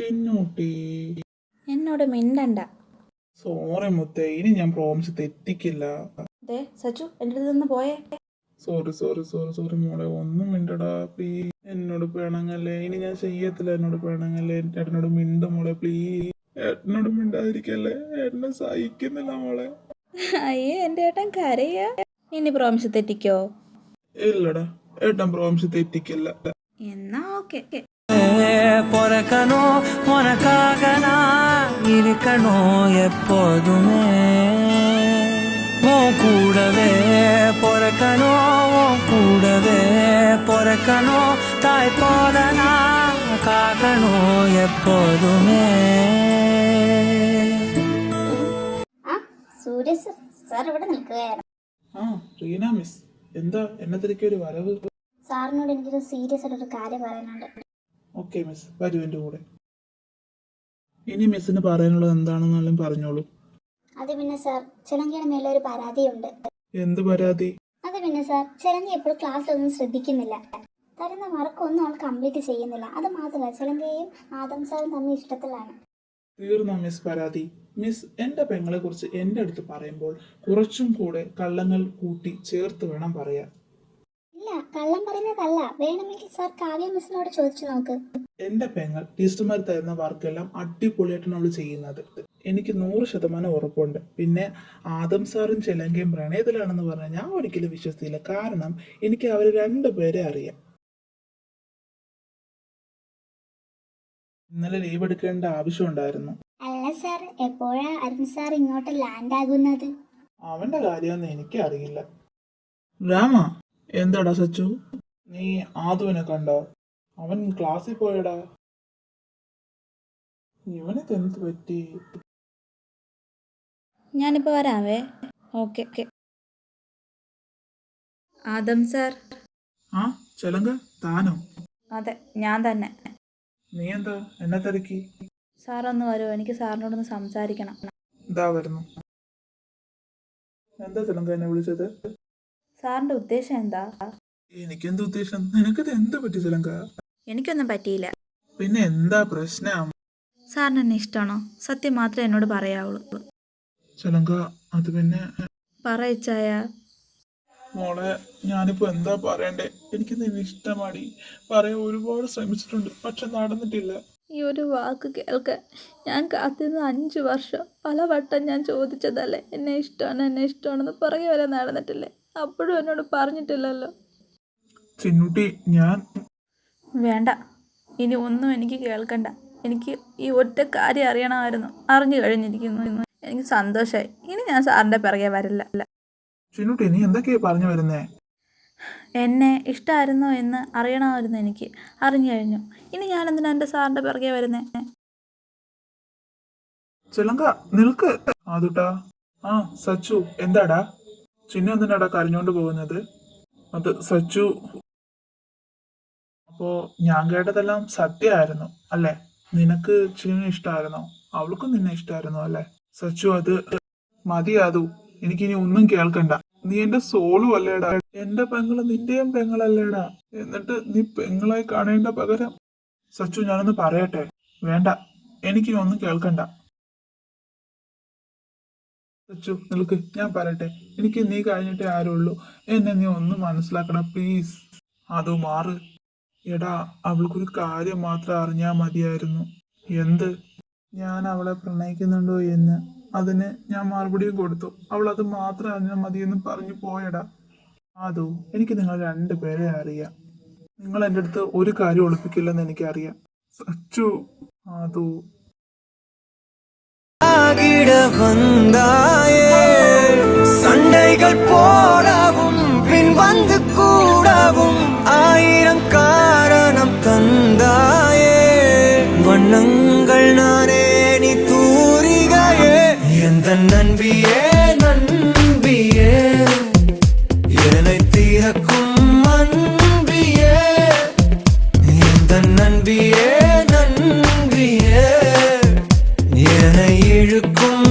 ചിന്നൂട്ടി, എന്നോട് മിണ്ടണ്ട. സോറി മുത്തേ, ഇനി ഞാൻ പ്രോമിസ് തെറ്റിക്കില്ല. ദേ സച്ചു, എൻ്റെ അടുത്ത് നിന്ന് പോയേ. സോറി സോറി സോറി സോറി മോളെ, ഒന്നും മിണ്ടടാ പ്ലീസ്. എന്നോട് പിണങ്ങല്ലേ, ഇനി ഞാൻ ചെയ്യത്തില്ല. എന്നോട് പിണങ്ങല്ലേ, ഏട്ടനോട് മിണ്ട മോളെ പ്ലീസ്. ഏട്ടനോട് മിണ്ടാതിരിക്കല്ലേ, ഏട്ടനെ സഹിക്കുന്നില്ല മോളെ. അയ്യേ, എൻ്റെ ഏട്ടൻ കരയാ. ഇനി പ്രോമിസ് തെറ്റിക്കോ? ഇല്ലടാ, ഏട്ടൻ പ്രോമിസ് തെറ്റിക്കില്ല. എന്നാ ഓക്കെ. பொறக்கனோ உனக்காக நான் இருக்கணும் எப்போதுமே, உன் கூடவே பொறக்கணும், உன் கூடவே பொறக்கணும், தாய் போல நான் காக்கணும் எப்போதுமே. സൂര്യ സാർ ഇവിടെ നിൽക്കുകയായിരുന്നു. ആ റീന മിസ്, എന്താ എന്നെ തിരക്കിയ ഒരു വരവ്? സാറിനോട് എനിക്കൊരു സീരിയസ് ആയിട്ടൊരു കാര്യം പറയാനുണ്ട്. ഓക്കെ മിസ്, വരൂ എൻ്റെ കൂടെ. ഇനി മിസ്സിന് പറയാനുള്ളത് എന്താണെന്നെല്ലാം പറഞ്ഞോളൂ. അത് പിന്നെ സാർ, ചിലങ്കയുടെ മേലെ ഒരു പരാതിയുണ്ട്. എന്ത് പരാതി? അത് പിന്നെ സാർ, ചിലങ്ക എപ്പോഴും ക്ലാസ്സിലൊന്നും ശ്രദ്ധിക്കുന്നില്ല. തരുന്ന വർക്കൊന്നും അവൾ കംപ്ലീറ്റ് ചെയ്യുന്നില്ല. അത് മാത്രമല്ല, ചിലങ്കയും ആദം സാറും തമ്മിൽ ഇഷ്ടത്തിലാണ്. തീർന്നോ മിസ് പരാതി? മിസ് എൻ്റെ പെങ്ങളെ കുറിച്ച് എൻ്റെ അടുത്ത് പറയുമ്പോൾ കുറച്ചും കൂടെ കള്ളങ്ങൾ കൂട്ടി ചേർത്ത് വേണം പറയാൻ. ഇല്ല, കള്ളം പറയുന്നതല്ല. വേണമെങ്കിൽ സാർ കാവ്യ മിസ്സിനോട് ചോദിച്ചു നോക്ക്. എൻ്റെ പെങ്ങൾ ടീച്ചർമാർ തരുന്ന വർക്കെല്ലാം അടിപൊളിയായിട്ടാണ് അവൾ ചെയ്യുന്നത്. എനിക്ക് 100% ഉറപ്പുണ്ട്. പിന്നെ ആദം സാറും ചിലങ്കയും പ്രണയത്തിലാണെന്ന് പറഞ്ഞാൽ ഞാൻ ഒരിക്കലും വിശ്വസിക്കില്ല. കാരണം എനിക്ക് അവർ രണ്ടുപേരെ അറിയാം. ഇന്നലെ ലീവ് എടുക്കേണ്ട ആവശ്യമുണ്ടായിരുന്നു. അല്ല സാർ, എപ്പോഴാ അരുൺ സാർ ഇങ്ങോട്ട് ലാൻഡ് ആകുന്നത്? അവന്റെ കാര്യമൊന്നും എനിക്ക് അറിയില്ല. രാമ, എന്താടാ സച്ചു, നീ ആദുവിനെ കണ്ടോ? അവൻ ക്ലാസ്സിൽ പോയടാ. ഇവനക്ക് എന്ത് പറ്റി? ഞാനിപ്പോൾ വരാവേ. ഓക്കെ. ആദം സാർ. ആ ചെലങ്ക, താനോ? അതെ, ഞാൻ തന്നെ. നീ എന്താ എന്നെ തിരക്കി? സാറൊന്ന് വരുമോ? എനിക്ക് സാറിനോടൊന്ന് സംസാരിക്കണം. ഇതാ വരുന്നു. എന്താ ചെലങ്ക എന്നെ വിളിച്ചത്? സാറിൻ്റെ ഉദ്ദേശം എന്താ? എനിക്കെന്ത് ഉദ്ദേശം? നിനക്കിത് എന്ത് പറ്റി ചെലങ്ക? എനിക്കൊന്നും പറ്റിയില്ല. പിന്നെ എന്താ പ്രശ്നം? സാറിന് എന്നെ ഇഷ്ടമാണോ? സത്യം മാത്രമേ എന്നോട് പറയാവുള്ളൂ. ചെലങ്ക, അത് പിന്നെ പറയിച്ചായ. മോളെ, ഞാനിപ്പോ എന്താ പറയണ്ടേ? എനിക്ക് നിന്നെ ഇഷ്ടമാടി. പറയാൻ ഒരുപാട് ശ്രമിച്ചിട്ടുണ്ട്, പക്ഷെ നടന്നിട്ടില്ല. ഈ ഒരു വാക്ക് കേൾക്കാൻ ഞാൻ കാത്തിരുന്ന 5 വർഷം. പലവട്ടം ഞാൻ ചോദിച്ചതല്ലേ, എന്നെ ഇഷ്ടമാണെന്ന് പറയുക വരെ നടന്നിട്ടില്ലേ? അപ്പോഴും എന്നോട് പറഞ്ഞിട്ടില്ലല്ലോ. ചിന്നുട്ടി, ഞാൻ വേണ്ട, ഇനി ഒന്നും എനിക്ക് കേൾക്കണ്ട. എനിക്ക് ഈ ഒറ്റ കാര്യം അറിയണമായിരുന്നു. അറിഞ്ഞു കഴിഞ്ഞിരിക്കുന്നു. എനിക്ക് സന്തോഷമായി. ഇനി ഞാൻ സാറിൻ്റെ പിറകെ വരില്ല. ചിന്നുട്ടി, നീ എന്തൊക്കെയാ പറഞ്ഞു വരുന്നേ? എന്നെ ഇഷ്ടമായിരുന്നോ എന്ന് അറിയണമായിരുന്നു എനിക്ക്. അറിഞ്ഞു കഴിഞ്ഞു. ഇനി ഞാൻ എന്തിനാ എൻ്റെ സാറിൻ്റെ പിറകെ വരുന്നേ? ചിലങ്ക, നിൽക്ക്. ആദുട്ടാ. ആ സച്ചു, എന്താടാ? ചിന്നു എന്തിനാടാ കരഞ്ഞോണ്ട് പോകുന്നത്? അത് സച്ചു, അപ്പോ ഞാൻ കേട്ടതെല്ലാം സത്യമായിരുന്നു അല്ലേ? നിനക്ക് ചിന്നു ഇഷ്ടമായിരുന്നോ? അവൾക്കും നിന്നെ ഇഷ്ടമായിരുന്നോ അല്ലേ? സച്ചു, അത് മതി ആദു, എനിക്കിനി ഒന്നും കേൾക്കണ്ട. നീ എന്റെ സോളും അല്ലേടാ. എന്റെ പെങ്ങള് നിന്റെയും പെങ്ങളല്ലേടാ. എന്നിട്ട് നീ പെങ്ങളായി കാണേണ്ട പകരം. സച്ചു, ഞാനൊന്ന് പറയട്ടെ? വേണ്ട, എനിക്കിനി ഒന്നും കേൾക്കണ്ട. സച്ചു നിൽക്ക്, ഞാൻ പറയട്ടെ. എനിക്ക് നീ കഴിഞ്ഞിട്ടേ ആരുള്ളൂ. എന്നെ നീ ഒന്ന് മനസ്സിലാക്കണം പ്ലീസ്. അത് മാറ്. എടാ, അവൾക്കൊരു കാര്യം മാത്രം അറിഞ്ഞാൽ മതിയായിരുന്നു. എന്ത്? ഞാൻ അവളെ പ്രണയിക്കുന്നുണ്ടോ എന്ന്. അതിന് ഞാൻ മറുപടിയും കൊടുത്തു. അവൾ അത് മാത്രം അറിഞ്ഞാൽ മതിയെന്ന് പറഞ്ഞു പോയടാ. അതോ, എനിക്ക് നിങ്ങൾ രണ്ടുപേരെ അറിയാം. നിങ്ങൾ എൻ്റെ അടുത്ത് ഒരു കാര്യം ഒളിപ്പിക്കില്ലെന്ന് എനിക്കറിയാം. സച്ചു, അതോ சண்டைகள் போடவும் பின் வந்து கூடவும் 1000 காரணம் தந்தாயே. வண்ணங்கள் நானே, நீ தூரிகையே. எந்த நண்பியே நண்பியே, என்னை தீரக்கும் அன்பியே. எந்த நண்பியே நண்பியே, என்னை இழுக்கும்